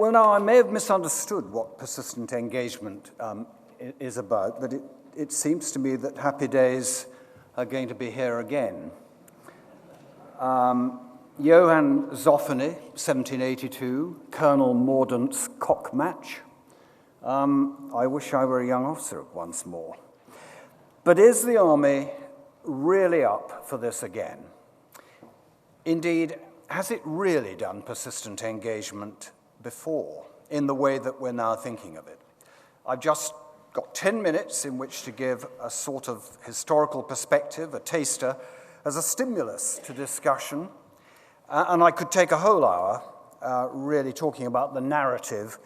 Well, now, I may have misunderstood what persistent engagement is about, but it seems to me that happy days are going to be here again. Johann Zoffany, 1782, Colonel Mordaunt's cock match. I wish I were a young officer once more. But is the army really up for this again? Indeed, has it really done persistent engagement before, in the way that we're now thinking of it? I've just got 10 minutes in which to give a sort of historical perspective, a taster, as a stimulus to discussion. And I could take a whole hour really talking about the narrative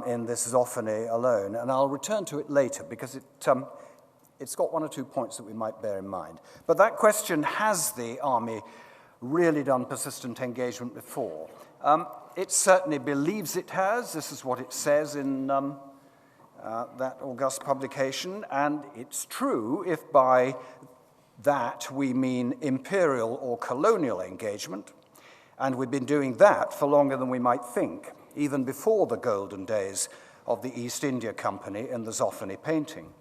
in this Zoffany alone. And I'll return to it later because it's got one or two points that we might bear in mind. But that question, has the army really done persistent engagement before? It certainly believes it has. This is what it says in that august publication. And it's true if by that we mean imperial or colonial engagement. And we've been doing that for longer than we might think, even before the golden days of the East India Company in the Zoffany painting.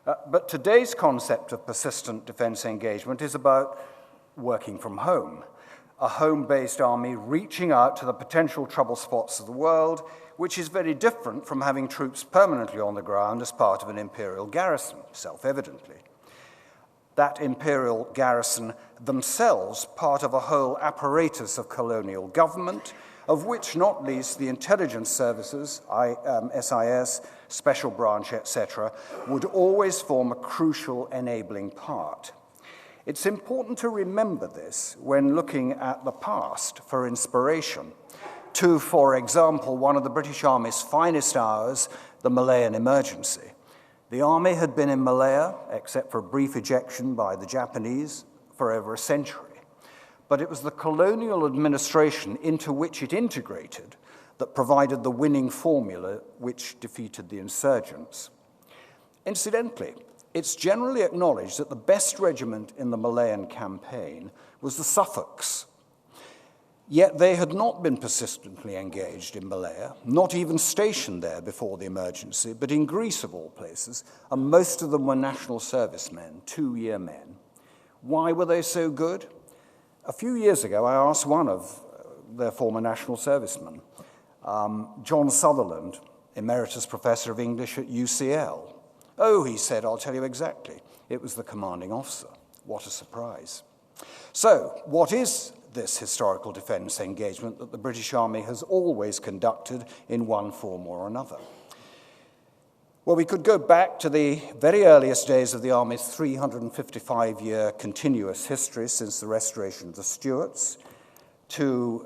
But today's concept of persistent defense engagement is about working from home, a home-based army reaching out to the potential trouble spots of the world, which is very different from having troops permanently on the ground as part of an imperial garrison, self-evidently. That imperial garrison themselves part of a whole apparatus of colonial government, of which not least the intelligence services, SIS, special branch, etc., would always form a crucial enabling part. It's important to remember this when looking at the past for inspiration to, for example, one of the British Army's finest hours, the Malayan emergency. The army had been in Malaya, except for a brief ejection by the Japanese, for over a century. But it was the colonial administration into which it integrated that provided the winning formula which defeated the insurgents. Incidentally, it's generally acknowledged that the best regiment in the Malayan campaign was the Suffolks. Yet they had not been persistently engaged in Malaya, not even stationed there before the emergency, but in Greece of all places, and most of them were national servicemen, 2-year men. Why were they so good? A few years ago, I asked one of their former national servicemen, John Sutherland, Emeritus Professor of English at UCL. Oh, he said, I'll tell you exactly. It was the commanding officer. What a surprise. So, what is this historical defense engagement that the British Army has always conducted in one form or another? Well, we could go back to the very earliest days of the Army's 355-year continuous history since the restoration of the Stuarts, to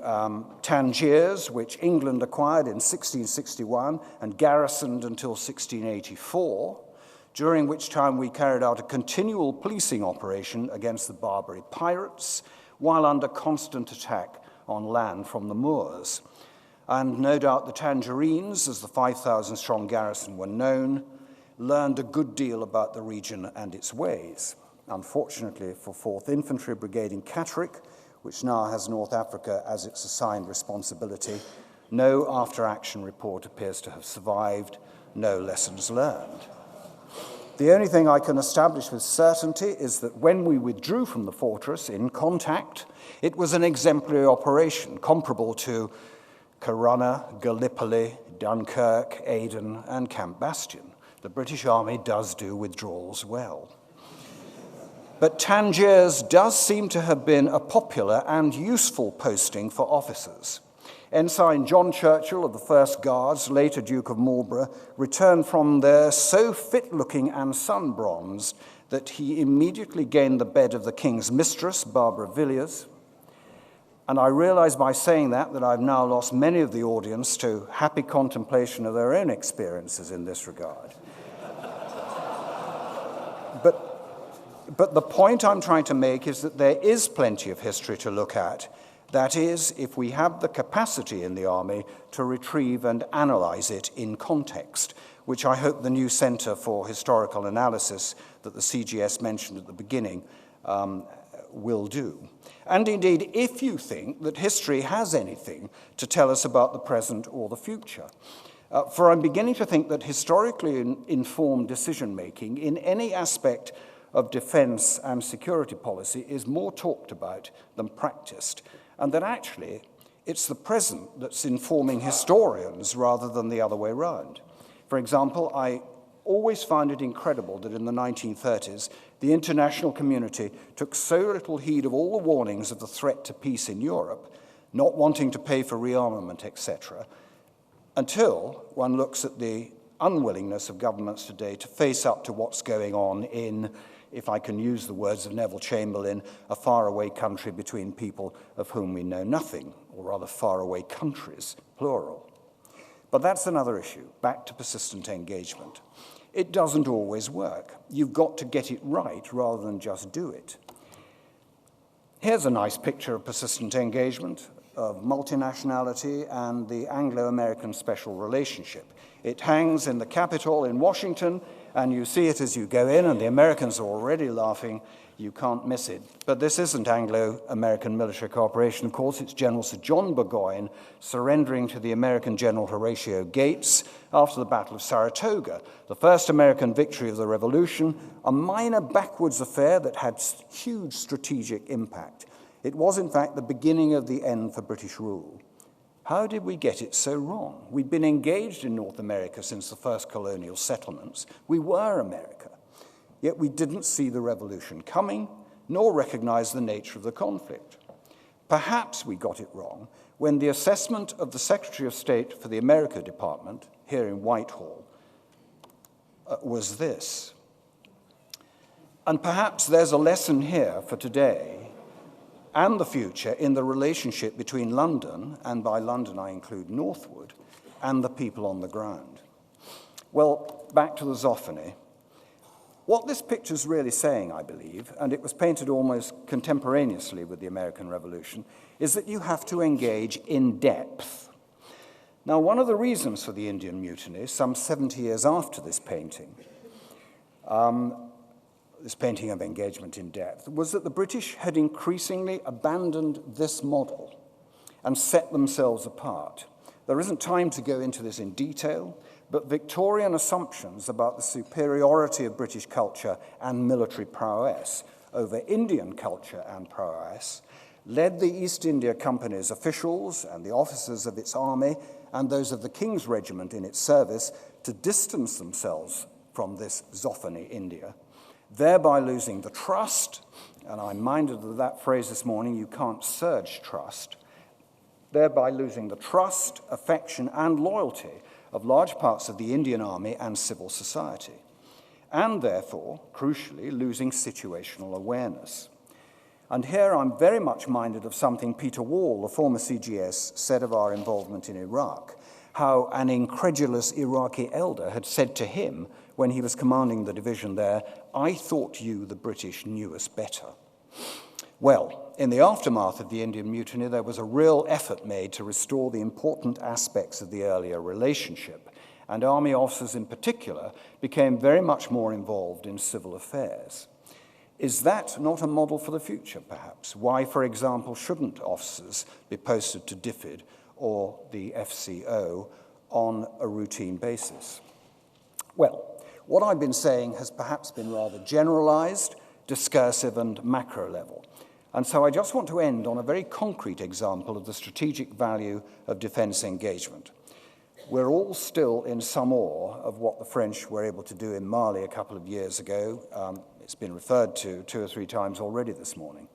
Tangiers, which England acquired in 1661 and garrisoned until 1684, during which time we carried out a continual policing operation against the Barbary pirates, while under constant attack on land from the Moors. And no doubt the Tangerines, as the 5,000-strong garrison were known, learned a good deal about the region and its ways. Unfortunately for 4th Infantry Brigade in Catterick, which now has North Africa as its assigned responsibility, no after-action report appears to have survived, no lessons learned. The only thing I can establish with certainty is that when we withdrew from the fortress in contact, it was an exemplary operation comparable to Corunna, Gallipoli, Dunkirk, Aden, and Camp Bastion. The British Army does do withdrawals well. But Tangiers does seem to have been a popular and useful posting for officers. Ensign John Churchill of the 1st Guards, later Duke of Marlborough, returned from there so fit-looking and sun-bronzed that he immediately gained the bed of the King's mistress, Barbara Villiers. And I realize by saying that I've now lost many of the audience to happy contemplation of their own experiences in this regard. But the point I'm trying to make is that there is plenty of history to look at. That is, if we have the capacity in the Army to retrieve and analyze it in context, which I hope the new Centre for Historical Analysis that the CGS mentioned at the beginning will do. And indeed, if you think that history has anything to tell us about the present or the future. For I'm beginning to think that historically informed decision-making in any aspect of defense and security policy is more talked about than practiced, and that actually it's the present that's informing historians rather than the other way around. For example, I always found it incredible that in the 1930s, the international community took so little heed of all the warnings of the threat to peace in Europe, not wanting to pay for rearmament, etc., until one looks at the unwillingness of governments today to face up to what's going on in, if I can use the words of Neville Chamberlain, a faraway country between people of whom we know nothing, or rather faraway countries, plural. But that's another issue, back to persistent engagement. It doesn't always work. You've got to get it right rather than just do it. Here's a nice picture of persistent engagement, of multinationality and the Anglo-American special relationship. It hangs in the Capitol in Washington, and you see it as you go in, and the Americans are already laughing. You can't miss it. But this isn't Anglo-American military cooperation, of course. It's General Sir John Burgoyne surrendering to the American General Horatio Gates after the Battle of Saratoga, the first American victory of the Revolution, a minor backwards affair that had huge strategic impact. It was, in fact, the beginning of the end for British rule. How did we get it so wrong? We'd been engaged in North America since the first colonial settlements. We were America. Yet we didn't see the revolution coming, nor recognize the nature of the conflict. Perhaps we got it wrong when the assessment of the Secretary of State for the America Department, here in Whitehall, was this. And perhaps there's a lesson here for today and the future in the relationship between London, and by London I include Northwood, and the people on the ground. Well, back to the Zoffany. What this picture's really saying, I believe, and it was painted almost contemporaneously with the American Revolution, is that you have to engage in depth. Now, one of the reasons for the Indian Mutiny, some 70 years after this painting of engagement in depth, was that the British had increasingly abandoned this model and set themselves apart. There isn't time to go into this in detail, but Victorian assumptions about the superiority of British culture and military prowess over Indian culture and prowess led the East India Company's officials and the officers of its army and those of the King's Regiment in its service to distance themselves from this Zoffany India, thereby losing the trust, and I'm minded of that phrase this morning, you can't surge trust, thereby losing the trust, affection, and loyalty of large parts of the Indian Army and civil society, and therefore, crucially, losing situational awareness. And here I'm very much minded of something Peter Wall, the former CGS, said of our involvement in Iraq, how an incredulous Iraqi elder had said to him when he was commanding the division there, "I thought you, the British, knew us better." Well, in the aftermath of the Indian Mutiny, there was a real effort made to restore the important aspects of the earlier relationship, and army officers in particular became very much more involved in civil affairs. Is that not a model for the future, perhaps? Why, for example, shouldn't officers be posted to DFID or the FCO on a routine basis? Well, what I've been saying has perhaps been rather generalized, discursive, and macro level. And so I just want to end on a very concrete example of the strategic value of defense engagement. We're all still in some awe of what the French were able to do in Mali a couple of years ago. It's been referred to 2 or 3 times already this morning.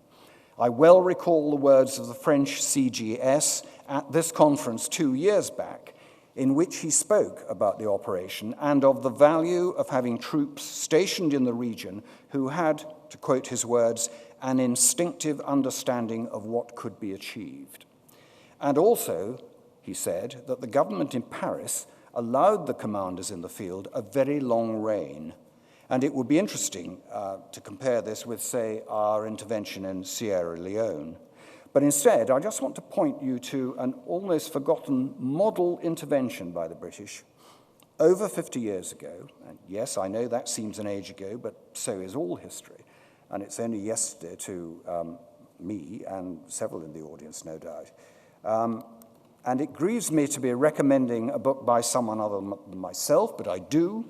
I well recall the words of the French CGS at this conference 2 years back, in which he spoke about the operation and of the value of having troops stationed in the region who had, to quote his words, an instinctive understanding of what could be achieved. And also, he said, that the government in Paris allowed the commanders in the field a very long reign. And it would be interesting to compare this with, say, our intervention in Sierra Leone. But instead, I just want to point you to an almost forgotten model intervention by the British over 50 years ago. And yes, I know that seems an age ago, but so is all history. and it's only yesterday to me and several in the audience, no doubt. And it grieves me to be recommending a book by someone other than myself, but I do.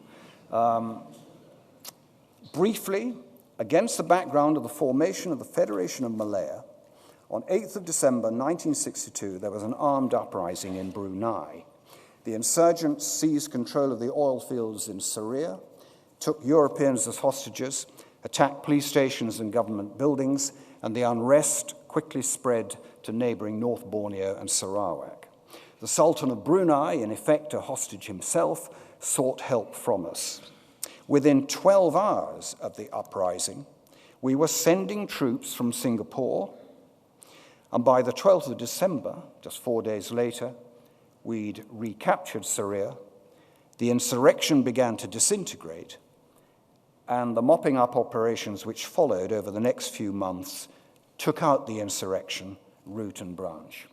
Briefly, against the background of the formation of the Federation of Malaya, on 8th of December 1962, there was an armed uprising in Brunei. The insurgents seized control of the oil fields in Syria, took Europeans as hostages, attacked police stations and government buildings, and the unrest quickly spread to neighboring North Borneo and Sarawak. The Sultan of Brunei, in effect a hostage himself, sought help from us. Within 12 hours of the uprising, we were sending troops from Singapore, and by the 12th of December, just 4 days later, we'd recaptured Syria, the insurrection began to disintegrate, and the mopping up operations which followed over the next few months took out the insurrection, root and branch.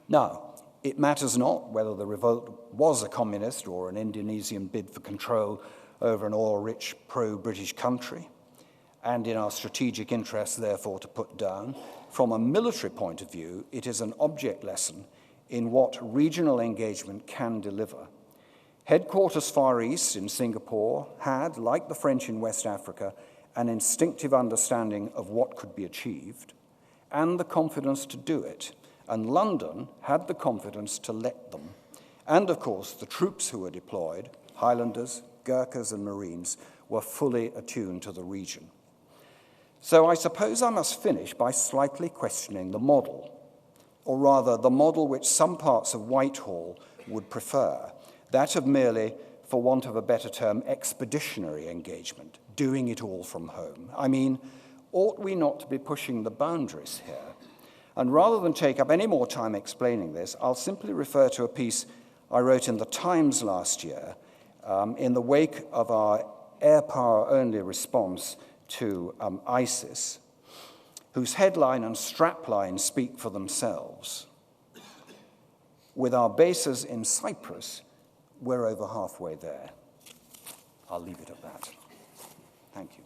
Now, it matters not whether the revolt was a communist or an Indonesian bid for control over an oil-rich pro-British country, and in our strategic interest, therefore, to put down. From a military point of view, it is an object lesson in what regional engagement can deliver. Headquarters Far East in Singapore had, like the French in West Africa, an instinctive understanding of what could be achieved and the confidence to do it. And London had the confidence to let them. And of course, the troops who were deployed, Highlanders, Gurkhas, and Marines, were fully attuned to the region. So I suppose I must finish by slightly questioning the model, or rather the model which some parts of Whitehall would prefer, that of merely, for want of a better term, expeditionary engagement, doing it all from home. I mean, ought we not to be pushing the boundaries here? And rather than take up any more time explaining this, I'll simply refer to a piece I wrote in the Times last year in the wake of our air power-only response to ISIS, whose headline and strapline speak for themselves. With our bases in Cyprus, we're over halfway there. I'll leave it at that. Thank you.